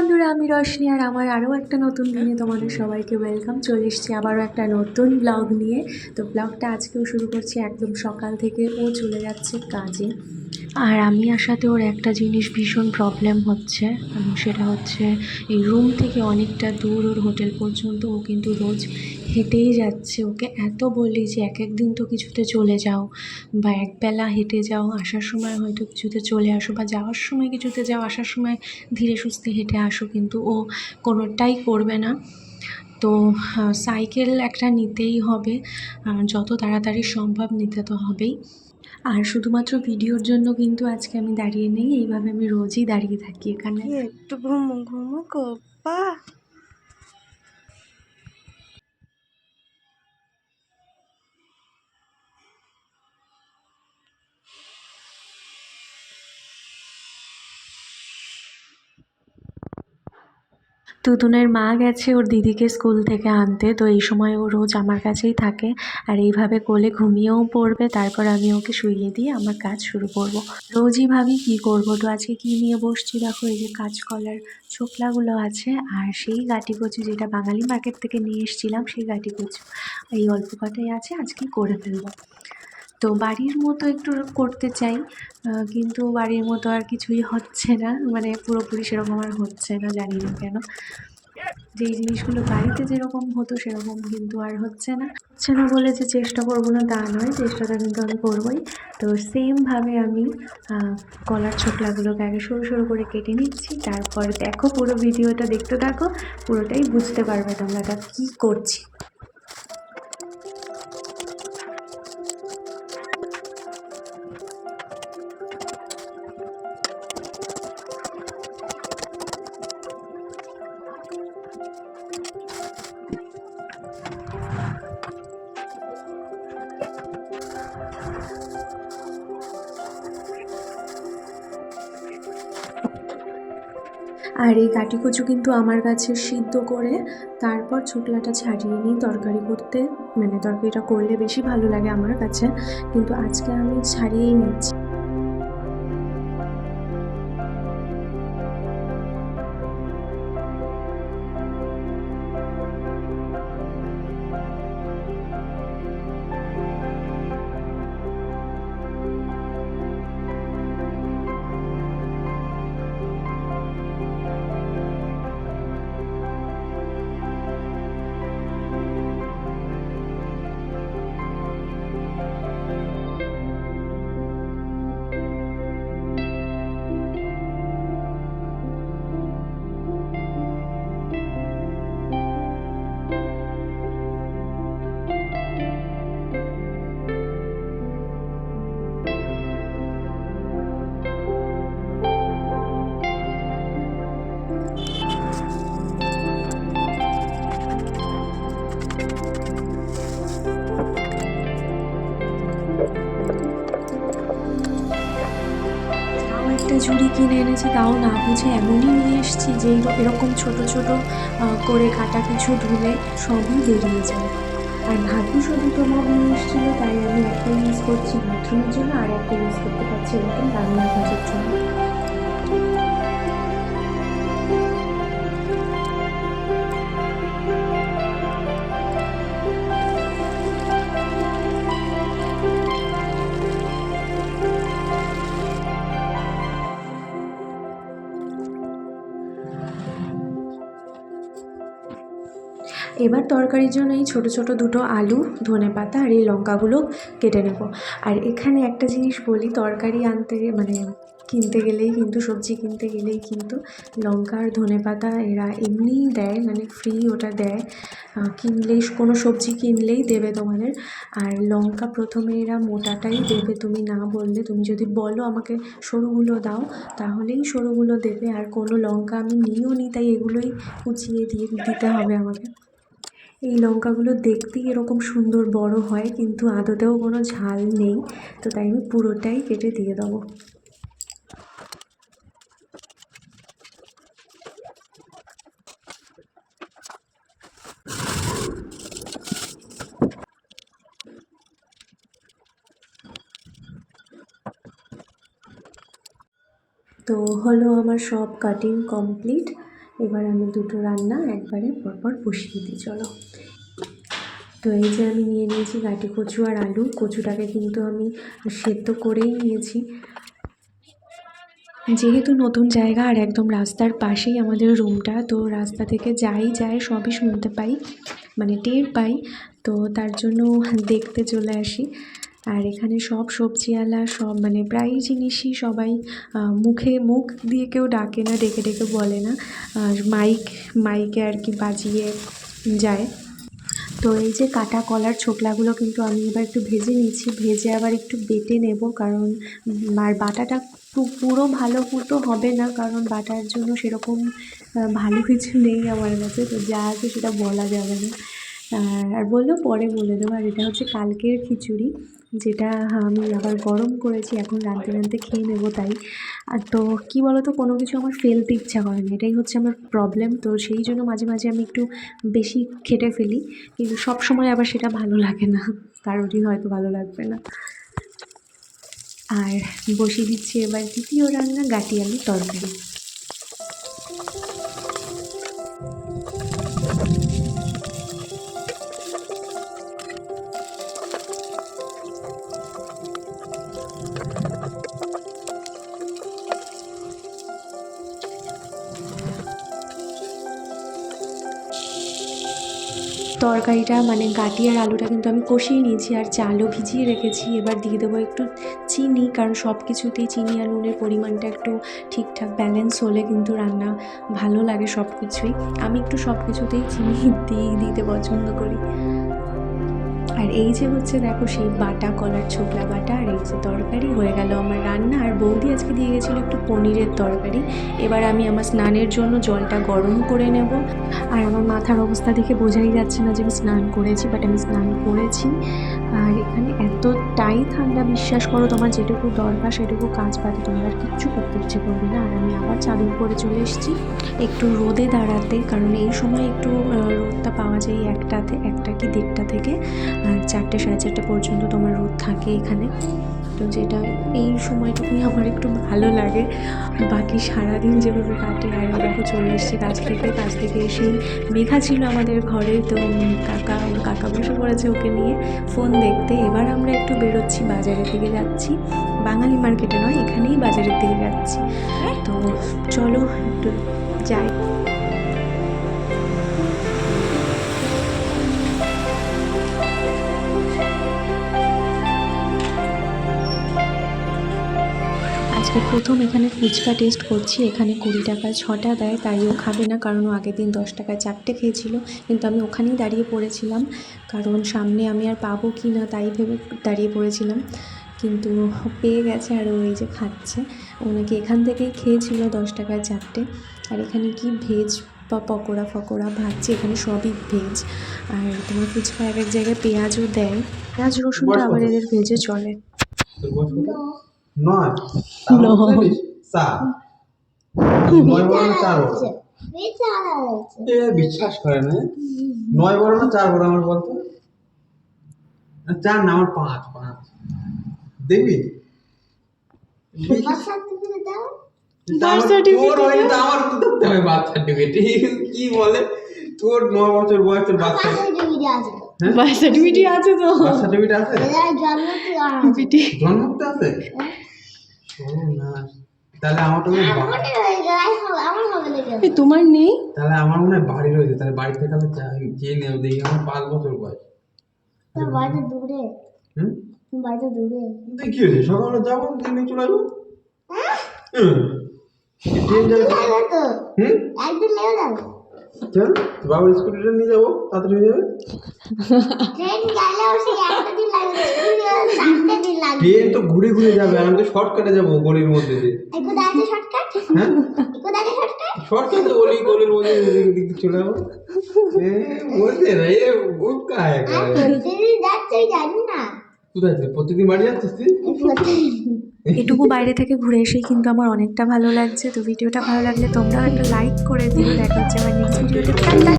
বন্ধুরা, আমি রশনি আর আমার আরও একটা নতুন দিনে তোমাদের সবাইকে ওয়েলকাম। চলে এসেছি আবারও একটা নতুন ব্লগ নিয়ে। তো ব্লগটা আজকেও শুরু করছি একদম সকাল থেকে। ও চলে যাচ্ছে কাজে, আর আমি আসাতে ওর একটা জিনিস ভীষণ প্রবলেম হচ্ছে, সেটা হচ্ছে এই রুম থেকে অনেকটা দূর ওর হোটেল পর্যন্ত ও কিন্তু রোজ হেঁটেই যাচ্ছে। ওকে এত বলি যে এক একদিন তো কিছুতে চলে যাও, বা একবেলা হেঁটে যাও, আসার সময় হয়তো কিছুতে চলে আসো, বা যাওয়ার সময় কিছুতে যাও, আসার সময় ধীরে সুস্থে হেঁটে আসো, কিন্তু ও কোনোটাই করবে না। তো সাইকেল একটা নিতেই হবে, যত তাড়াতাড়ি সম্ভব নিতে তো হবেই। আর শুধুমাত্র ভিডিওর জন্য কিন্তু আজকে আমি দাঁড়িয়ে নেই, এইভাবে আমি রোজই দাঁড়িয়ে থাকি এখানে। একটু ঘুমো ঘুমো কোপা। তুতুনের মা গেছে ওর দিদিকে স্কুল থেকে আনতে, তো এই সময় ও রোজ আমার কাছেই থাকে। আর এইভাবে কোলে ঘুমিয়েও পড়বে, তারপর আমি ওকে শুইয়ে দিয়ে আমার কাজ শুরু করব। রোজই ভাবি কি করব, তো আজকে কি নিয়ে বসছি দেখো, এই যে কাঁচকলার ছোকলাগুলো আছে, আর সেই গাটি কচু যেটা বাঙালি মার্কেট থেকে নিয়ে এসেছিলাম, সেই গাটি কচু এই অল্প কটাই আছে, আজকে করে ফেলবো। তো বাড়ির মতো একটু করতে চাই, কিন্তু বাড়ির মতো আর কিছুই হচ্ছে না, মানে পুরোপুরি সেরকম আর হচ্ছে না, জানি না কেন। যেই জিনিসগুলো বাড়িতে যেরকম হতো সেরকম কিন্তু আর হচ্ছে না বলে যে চেষ্টা করব না তা নয়, চেষ্টাটা কিন্তু আমি করবই। তো সেমভাবে আমি কলার ছোকলাগুলোকে আগে সরু সরু করে কেটে নিচ্ছি। তারপর দেখো, পুরো ভিডিওটা দেখতে থাকো, পুরোটাই বুঝতে পারবে তোমরা কী করছি। আর এই কাটি কচু কিন্তু আমার কাছে সিদ্ধ করে তারপর ছোকলাটা ছাড়িয়ে নিই তরকারি করতে, মানে তরকারিটা করলে বেশি ভালো লাগে আমার কাছে, কিন্তু আজকে আমি ছাড়িয়েই নিচ্ছি। একটা ঝুড়ি কিনে এনেছি, তাও না বুঝে এমনই নিয়ে এসেছি যে এরকম ছোট ছোট করে কাটা কিছু ধুলে সবই বেরিয়ে যায়। আর ভাগ্যিস দুটো মগ নিয়ে এসেছিলো, তাই আমি একটা ইউজ করছি বাথরুমের জন্য, আর একটা ইউজ করতে পারছি এরকম রান্নার কাজের জন্য। এবার তরকারির জন্য এই ছোটো ছোটো দুটো আলু, ধনেপাতা আর এই লঙ্কাগুলো কেটে নেব। আর এখানে একটা জিনিস বলি, তরকারি আনতে মানে কিনতে গেলেই কিন্তু, সবজি কিনতে গেলেই কিন্তু লঙ্কা আর ধনেপাতা এরা এমনিই দেয়, মানে ফ্রি ওটা দেয়, কিনলেই কোনো সবজি কিনলেই দেবে তোমাদের। আর লঙ্কা প্রথমে এরা মোটাটাই দেবে, তুমি না বললে, তুমি যদি বলো আমাকে সরুগুলো দাও তাহলেই সরুগুলো দেবে। আর কোনো লঙ্কা আমি নিইও নি, তাই এগুলোই কুচিয়ে দিতে হবে আমাকে। এই লঙ্কাগুলো দেখতেই এরকম সুন্দর বড় হয়, কিন্তু আদতেও কোনো ঝাল নেই, তো তাই আমি পুরোটাই কেটে দিয়ে দেবো। তো হলো আমার সব কাটিং কমপ্লিট। এবার আমি দুটো রান্না একবারে পরপর বসিয়ে দিই। চলো, তো এই যে আমি নিয়ে নিয়েছি গাঁটি কচু আর আলু। কচুটাকে কিন্তু আমি সেদ্ধ করেই নিয়েছি। যেহেতু নতুন জায়গা আর একদম রাস্তার পাশেই আমাদের রুমটা, তো রাস্তা থেকে যাই যায় সবই শুনতে পাই, মানে টের পাই, তো তার জন্য দেখতে চলে আসি। আর এখানে সব সবজিওয়ালা সব মানে প্রায় জিনিসই সবাই মুখ দিয়ে কেউ ডাকে না, ডেকে ডেকে বলে না, আর মাইকে আর কি বাজিয়ে যায়। তো এই যে কাটা কলার ছোকলাগুলো কিন্তু আমি এবার একটু ভেজে নিচ্ছি, ভেজে আবার একটু বেটে নেব, কারণ আর বাটাটা পুরো ভালো মতো হবে না, কারণ বাটার জন্য সেরকম ভালো কিছু নেই আমার কাছে, তো যা আছে সেটা বলা যাবে না। আর বললেও পরে বলে দেবো। আর এটা হচ্ছে কালকের খিচুড়ি, যেটা আমি আবার গরম করেছি, এখন রাঁধতে রাঁধতে খেয়ে নেবো তাই। আর তো কী বলো তো, কোনো কিছু আমার ফেলতে ইচ্ছা করে না, এটাই হচ্ছে আমার প্রবলেম। তো সেই জন্য মাঝে মাঝে আমি একটু বেশি খেটে ফেলি, কিন্তু সব সময় আবার সেটা ভালো লাগে না, কারোরই হয়তো ভালো লাগবে না। আর বসিয়ে দিচ্ছি এবার দ্বিতীয় রান্না, গাঁটি আলুর তরকারি। তরকারিটা মানে গাঁটি আর আলুটা কিন্তু আমি কষিয়ে নিয়েছি, আর চালও ভিজিয়ে রেখেছি। এবার দিয়ে দেবো একটু চিনি, কারণ সব কিছুতেই চিনি আর নুনের পরিমাণটা একটু ঠিকঠাক ব্যালেন্স হলে কিন্তু রান্না ভালো লাগে সব কিছুই। আমি একটু সব কিছুতেই চিনি দিতে পছন্দ করি। আর এই যে হচ্ছে দেখো সেই বাটা কলার ছোকলা বাটা, আর এই যে তরকারি হয়ে গেল আমার রান্না। আর বৌদি আজকে দিয়ে গেছিলো একটু পনিরের তরকারি। এবার আমি আমার স্নানের জন্য জলটা গরম করে নেব। আর আমার মাথার অবস্থা দেখে বোঝাই যাচ্ছে না যে আমি স্নান করেছি, বাট আমি স্নান করেছি। আর এখানে এতটাই ঠান্ডা, বিশ্বাস করো, তোমার যেটুকু দরকার সেটুকু কাজ বাদে তোমার আর কিচ্ছু করতে ইচ্ছে করবে না। আর আমি আবার চাদর পরে চলে এসেছি একটু রোদে দাঁড়াতে, কারণ এই সময় একটু রোদটা পাওয়া যায় একটা কি 1:30 থেকে 4টে 4:30 পর্যন্ত তোমার রোদ থাকে এখানে। তো যেটা এই সময়টুকুই আমার একটু ভালো লাগে, বাকি সারাদিন যেভাবে কাটে। আর দেখো চলে এসছে কাজ থেকে এসেই মেঘা ছিল আমাদের ঘরে, তো কাকা বসে পড়েছে ওকে নিয়ে ফোন দেখতে। এবার আমরা একটু বেরোচ্ছি, বাজারের দিকে যাচ্ছি, বাঙালি মার্কেটে নয়, এখানেই বাজারের দিকে যাচ্ছি। তো চলো একটু যাই। আজকে প্রথম এখানে ফুচকা টেস্ট করছি। এখানে 20 টাকায় 6টা দেয়, তাই ও খাবে না, কারণ ও আগের দিন 10 টাকায় 4টে খেয়েছিল। কিন্তু আমি ওখানেই দাঁড়িয়ে পড়েছিলাম, কারণ সামনে আমি আর পাবো কি না তাই ভেবে দাঁড়িয়ে পড়েছিলাম। কিন্তু পেয়ে গেছে, আর ও এই যে খাচ্ছে। ও নাকি এখান থেকেই খেয়েছিল 10 টাকায় 4টে। আর এখানে কি ভেজ বা পকোড়া ভাজছে, এখানে সবই ভেজ। আর তোমার ফুচকা এক জায়গায় পেঁয়াজও দেয়, পেঁয়াজ রসুনটা আবার এদের ভেজে চলে। নয় বিশ্বাস করে না, 9 বড় না 4 বড় আমার বলতো, 4 না আমার 5 দেখবি কি বলে তোর 9 বছর বয়সের বাচ্চা বার্থ সার্টিফিকেট আছে তো, বার্থ সার্টিফিকেট আছে, জন্মতে আছে। তাহলে আমার তো তোমার নেই, তাহলে আমার মনে হয় বাড়ি রয়েছে, তাহলে বাড়ি থেকে আমি গিয়ে নেব, দেখি আমার 5 বছর বয়স। বাড়িতে দূরে, বাড়িতে দূরে দেখি হয়েছে, সকালে যাবো দিনে চলে আসবো। একদিন লেগে যাবে, চল বাবার স্কুটিটা নিয়ে যাবো, তাড়াতাড়ি হয়ে যাবে। ট্রেন তো ঘুরে ঘুরে যাবে, আমি তো শর্টকাটে যাবো গলির মধ্যে দিয়ে। শর্টকাটে গলির মধ্যে দিক চলে যাবো। বলছে না এ বোকা কোথায় প্রতিদিন বাড়ি যাচ্ছিস তুই? এটুকু বাইরে থেকে ঘুরে এসেই কিন্তু আমার অনেকটা ভালো লাগছে। তো ভিডিওটা ভালো লাগলে তোমরাও একটা লাইক করে দিও। দেখা হচ্ছে আমার নেক্সট ভিডিওতে।